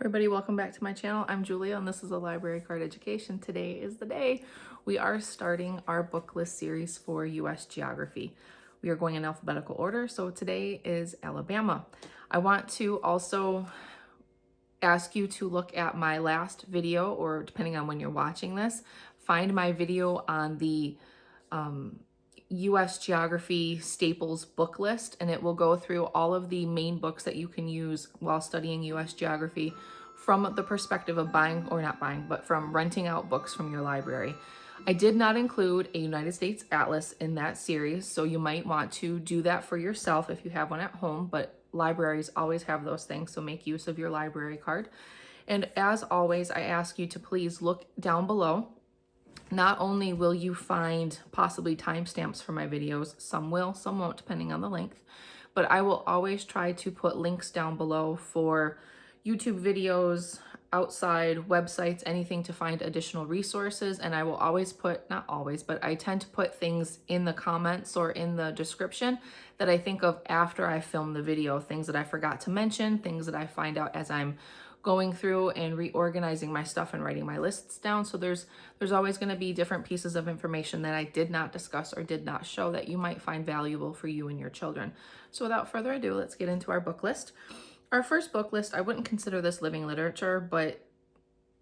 Everybody, welcome back to my channel. I'm Julia and this is a library card education. Today is the day. We are starting our book list series for US geography. We are going in alphabetical order, so today is Alabama. I want to also ask you to look at my last video, or depending on when you're watching this, find my video on the US Geography Staples book list, and it will go through all of the main books that you can use while studying US Geography from the perspective of buying, or not buying, but from renting out books from your library. I did not include a United States Atlas in that series, so you might want to do that for yourself if you have one at home, but libraries always have those things, so make use of your library card. And as always, I ask you to please look down below. Not only will you find possibly timestamps for my videos, some will, some won't, depending on the length, but I will always try to put links down below for YouTube videos, outside websites, anything to find additional resources. And I will always put, not always, but I tend to put things in the comments or in the description that I think of after I film the video, things that I forgot to mention, things that I find out as I'm going through and reorganizing my stuff and writing my lists down. So there's always going to be different pieces of information that I did not discuss or did not show that you might find valuable for you and your children. So without further ado, let's get into our book list. Our first book list, I wouldn't consider this living literature, but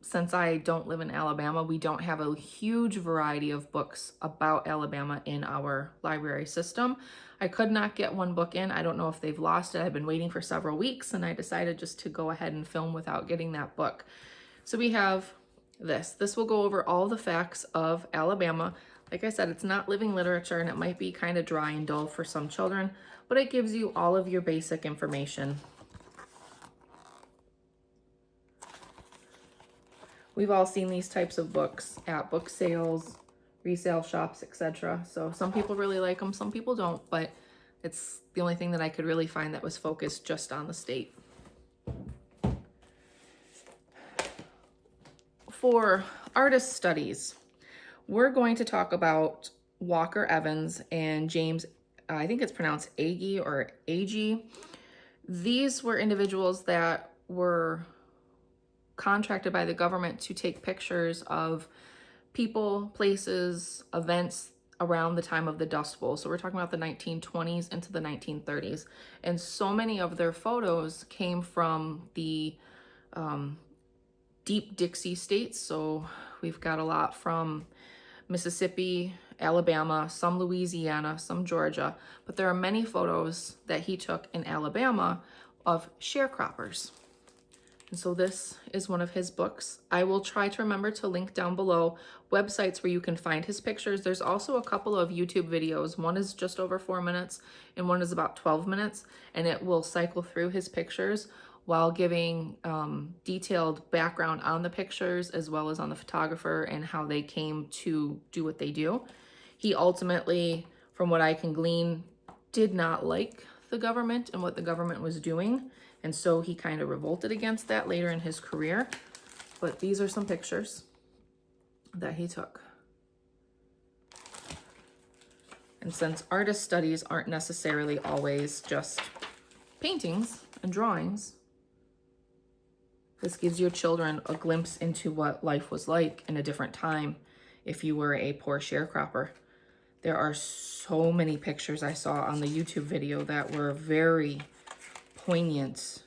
since I don't live in Alabama, we don't have a huge variety of books about Alabama in our library system. I could not get one book in. I don't know if they've lost it. I've been waiting for several weeks and I decided just to go ahead and film without getting that book. So we have this. This will go over all the facts of Alabama. Like I said, it's not living literature and it might be kind of dry and dull for some children, but it gives you all of your basic information. We've all seen these types of books at book sales, resale shops, etc. So some people really like them, some people don't, but it's the only thing that I could really find that was focused just on the state. For artist studies, we're going to talk about Walker Evans and James, I think it's pronounced Agee or Agee. These were individuals that were contracted by the government to take pictures of people, places, events around the time of the Dust Bowl. So we're talking about the 1920s into the 1930s. And so many of their photos came from the deep Dixie states. So we've got a lot from Mississippi, Alabama, some Louisiana, some Georgia, but there are many photos that he took in Alabama of sharecroppers. And so this is one of his books. I will try to remember to link down below websites where you can find his pictures. There's also a couple of YouTube videos. One is just over 4 minutes and one is about 12 minutes. And it will cycle through his pictures while giving detailed background on the pictures as well as on the photographer and how they came to do what they do. He ultimately, from what I can glean, did not like the government and what the government was doing. And so he kind of revolted against that later in his career. But these are some pictures that he took. And since artist studies aren't necessarily always just paintings and drawings, this gives your children a glimpse into what life was like in a different time if you were a poor sharecropper. There are so many pictures I saw on the YouTube video that were very poignant.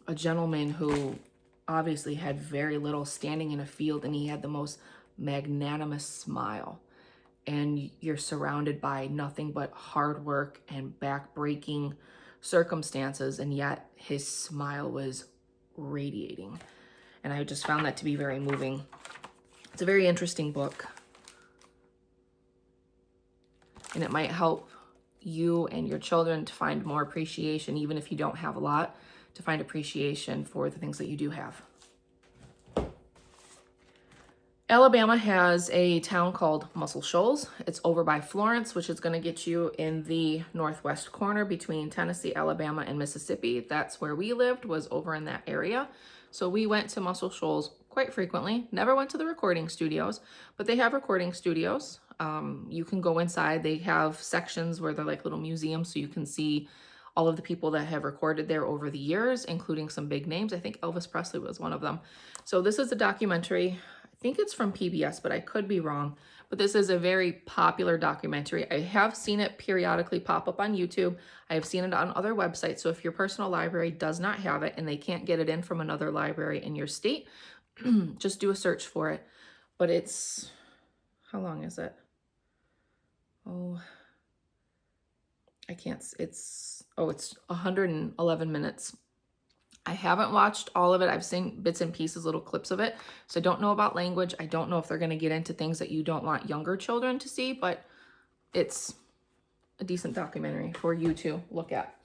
A gentleman who obviously had very little, standing in a field, and he had the most magnanimous smile. And you're surrounded by nothing but hard work and back-breaking circumstances, and yet his smile was radiating. And I just found that to be very moving. It's a very interesting book. And it might help you and your children to find more appreciation, even if you don't have a lot, to find appreciation for the things that you do have. Alabama has a town called Muscle Shoals. It's over by Florence, which is going to get you in the northwest corner between Tennessee, Alabama, and Mississippi. That's where we lived, was over in that area. So we went to Muscle Shoals quite frequently. Never went to the recording studios, but they have recording studios. You can go inside. They have sections where they're like little museums, so you can see all of the people that have recorded there over the years, including some big names. I think Elvis Presley was one of them. So this is a documentary. I think it's from PBS, but I could be wrong. But this is a very popular documentary. I have seen it periodically pop up on YouTube. I have seen it on other websites. So if your personal library does not have it and they can't get it in from another library in your state, just do a search for it. But it's, how long is it? Oh, I can't, it's 111 minutes. I haven't watched all of it. I've seen bits and pieces, little clips of it. So I don't know about language. I don't know if they're going to get into things that you don't want younger children to see, but it's a decent documentary for you to look at.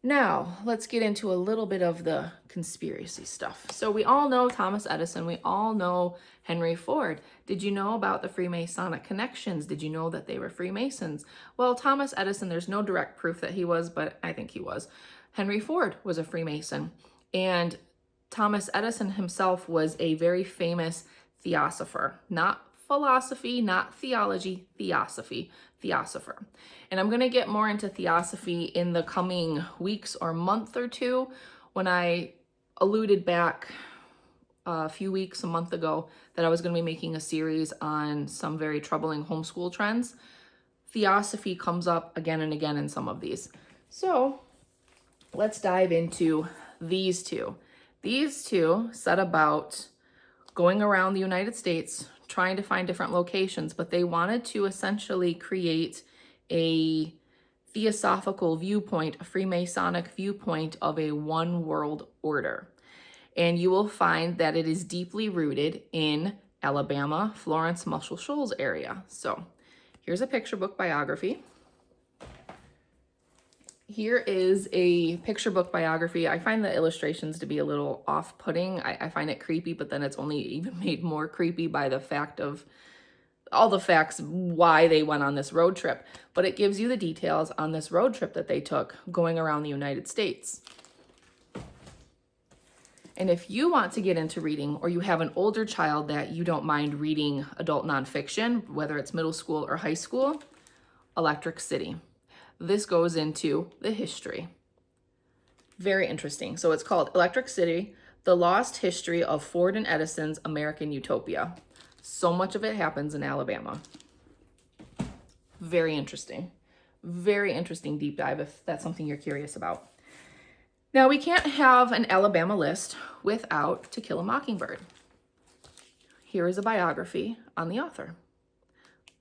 Now, let's get into a little bit of the conspiracy stuff. So we all know Thomas Edison. We all know Henry Ford. Did you know about the Freemasonic connections? Did you know that they were Freemasons? Well, Thomas Edison, there's no direct proof that he was, but I think he was. Henry Ford was a Freemason. And Thomas Edison himself was a very famous theosopher. Not philosophy, not theology, theosophy. Theosopher. And I'm going to get more into theosophy in the coming weeks or month or two. When I alluded back a month ago, that I was going to be making a series on some very troubling homeschool trends, theosophy comes up again and again in some of these. So let's dive into these two. These two set about going around the United States trying to find different locations, but they wanted to essentially create a theosophical viewpoint, a Freemasonic viewpoint of a one world order. And you will find that it is deeply rooted in Alabama, Florence, Muscle Shoals area. So here's a picture book biography. Here is a picture book biography. I find the illustrations to be a little off-putting. I find it creepy, but then it's only even made more creepy by the fact of all the facts why they went on this road trip. But it gives you the details on this road trip that they took going around the United States. And if you want to get into reading, or you have an older child that you don't mind reading adult nonfiction, whether it's middle school or high school, Electric City. This goes into the history. Very interesting. So it's called Electric City, The Lost History of Ford and Edison's American Utopia. So much of it happens in Alabama. Very interesting. Very interesting deep dive if that's something you're curious about. Now, we can't have an Alabama list without To Kill a Mockingbird. Here is a biography on the author.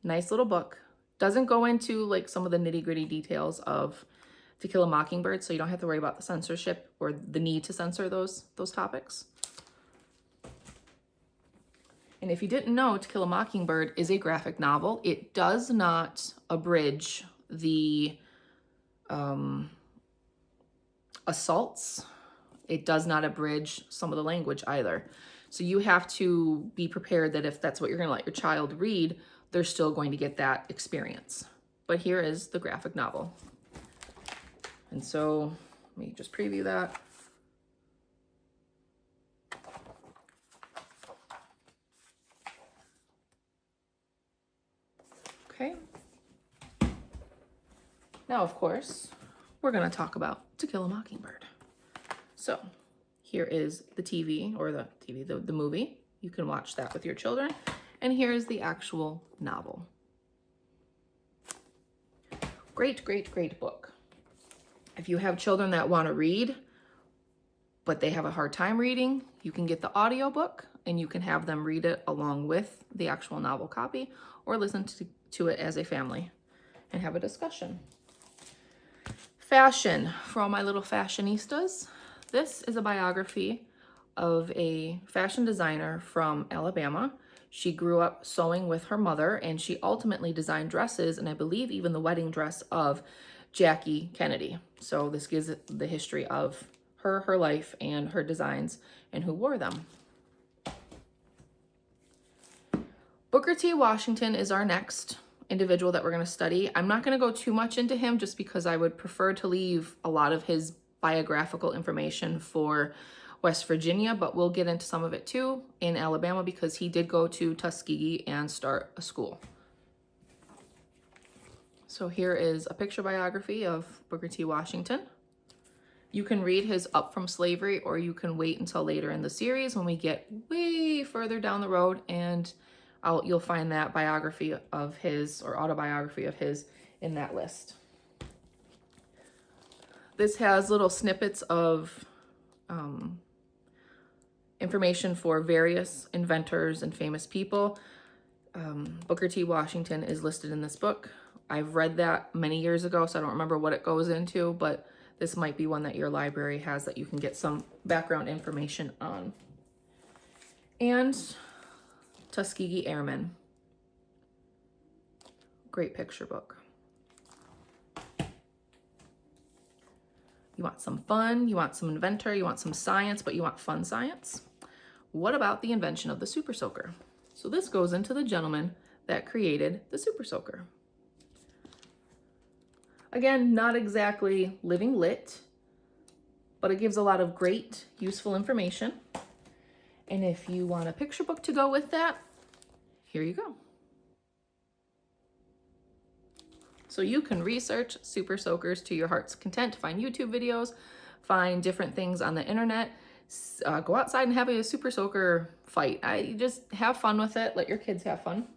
Nice little book. Doesn't go into like some of the nitty-gritty details of To Kill a Mockingbird, so you don't have to worry about the censorship or the need to censor those topics. And if you didn't know, To Kill a Mockingbird is a graphic novel. It does not abridge the assaults. It does not abridge some of the language either. So you have to be prepared that if that's what you're going to let your child read, they're still going to get that experience. But here is the graphic novel. And so let me just preview that. Okay. Now, of course, we're going to talk about To Kill a Mockingbird. So here is the TV, or the movie. You can watch that with your children. And here is the actual novel. Great, great, great book. If you have children that want to read, but they have a hard time reading, you can get the audiobook and you can have them read it along with the actual novel copy, or listen to it as a family and have a discussion. Fashion, for all my little fashionistas. This is a biography of a fashion designer from Alabama. She grew up sewing with her mother, and she ultimately designed dresses, and I believe even the wedding dress of Jackie Kennedy. So this gives the history of her life, and her designs, and who wore them. Booker T. Washington is our next individual that we're going to study. I'm not going to go too much into him just because I would prefer to leave a lot of his biographical information for West Virginia, but we'll get into some of it too in Alabama because he did go to Tuskegee and start a school. So here is a picture biography of Booker T. Washington. You can read his Up From Slavery, or you can wait until later in the series when we get way further down the road, and you'll find that biography of his, or autobiography of his, in that list. This has little snippets of information for various inventors and famous people. Booker T. Washington is listed in this book. I've read that many years ago, so I don't remember what it goes into, but this might be one that your library has that you can get some background information on. And Tuskegee Airmen. Great picture book. You want some fun, you want some inventor, you want some science, but you want fun science? What about the invention of the Super Soaker? So this goes into the gentleman that created the Super Soaker. Again, not exactly living lit, but it gives a lot of great, useful information. And if you want a picture book to go with that, here you go. So you can research Super Soakers to your heart's content, find YouTube videos, find different things on the internet, go outside and have a Super Soaker fight. You just have fun with it, let your kids have fun.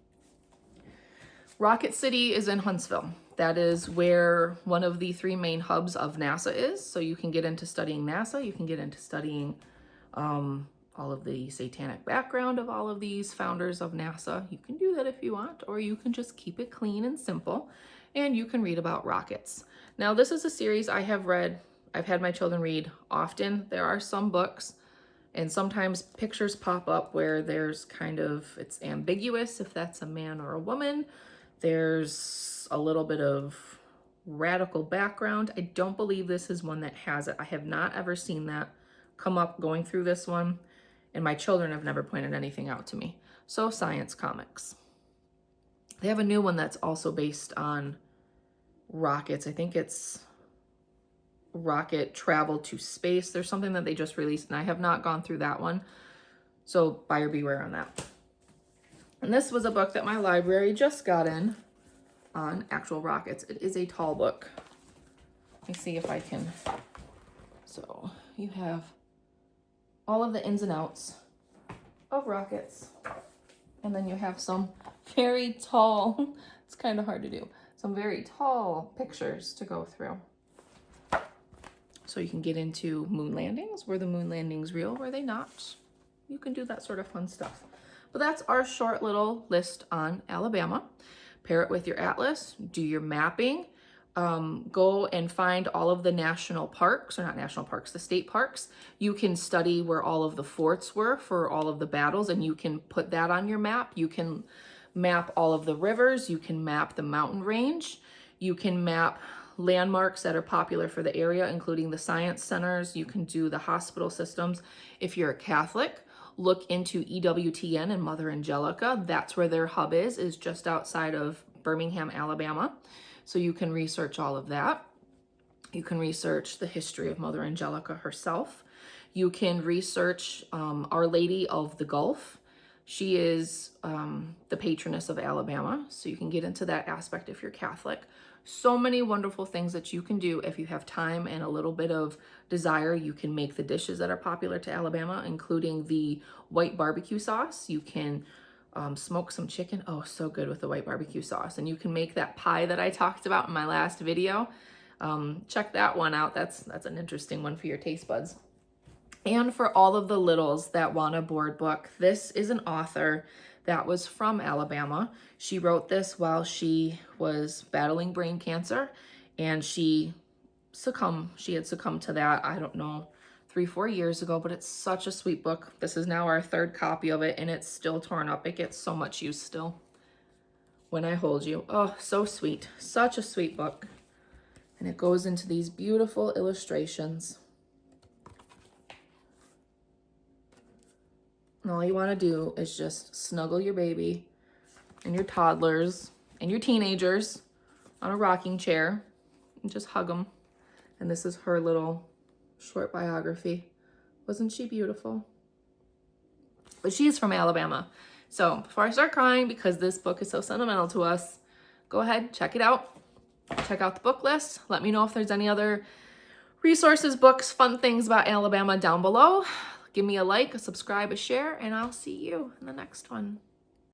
Rocket City is in Huntsville. That is where one of the 3 main hubs of NASA is. So you can get into studying NASA, you can get into studying all of the satanic background of all of these founders of NASA. You can do that if you want, or you can just keep it clean and simple, and you can read about rockets. Now, this is a series I have read, I've had my children read often. There are some books, and sometimes pictures pop up where there's kind of, it's ambiguous if that's a man or a woman. There's a little bit of radical background. I don't believe this is one that has it. I have not ever seen that come up going through this one, and my children have never pointed anything out to me. So Science Comics. They have a new one that's also based on rockets. I think it's Rocket Travel to Space. There's something that they just released, and I have not gone through that one. So buyer beware on that. And this was a book that my library just got in on actual rockets. It is a tall book. Let me see if I can. So you have all of the ins and outs of rockets. And then you have some very tall, it's kind of hard to do, some very tall pictures to go through. So you can get into moon landings. Were the moon landings real? Were they not? You can do that sort of fun stuff. But that's our short little list on Alabama. Pair it with your atlas, do your mapping, go and find all of the national parks, or not national parks, the state parks. You can study where all of the forts were for all of the battles, and you can put that on your map. You can map all of the rivers. You can map the mountain range. You can map landmarks that are popular for the area, including the science centers. You can do the hospital systems. If you're a Catholic, look into EWTN and Mother Angelica. That's where their hub is just outside of Birmingham, Alabama. So you can research all of that. You can research the history of Mother Angelica herself. You can research Our Lady of the Gulf. She is the patroness of Alabama, so you can get into that aspect if you're Catholic. So many wonderful things that you can do if you have time and a little bit of desire. You can make the dishes that are popular to Alabama, including the white barbecue sauce. You can smoke some chicken. Oh, so good with the white barbecue sauce. And you can make that pie that I talked about in my last video. Check that one out. That's an interesting one for your taste buds. And for all of the littles that want a board book, this is an author that was from Alabama. She wrote this while she was battling brain cancer, and she had succumbed to that, I don't know, 3-4 years ago, but it's such a sweet book. This is now our 3rd copy of it, and it's still torn up. It gets so much use still. When I Hold You. Oh, so sweet. Such a sweet book. And it goes into these beautiful illustrations. And all you want to do is just snuggle your baby and your toddlers and your teenagers on a rocking chair and just hug them. And this is her little short biography. Wasn't she beautiful? But she's from Alabama. So before I start crying, because this book is so sentimental to us, go ahead, check it out. Check out the book list. Let me know if there's any other resources, books, fun things about Alabama down below. Give me a like, a subscribe, a share, and I'll see you in the next one.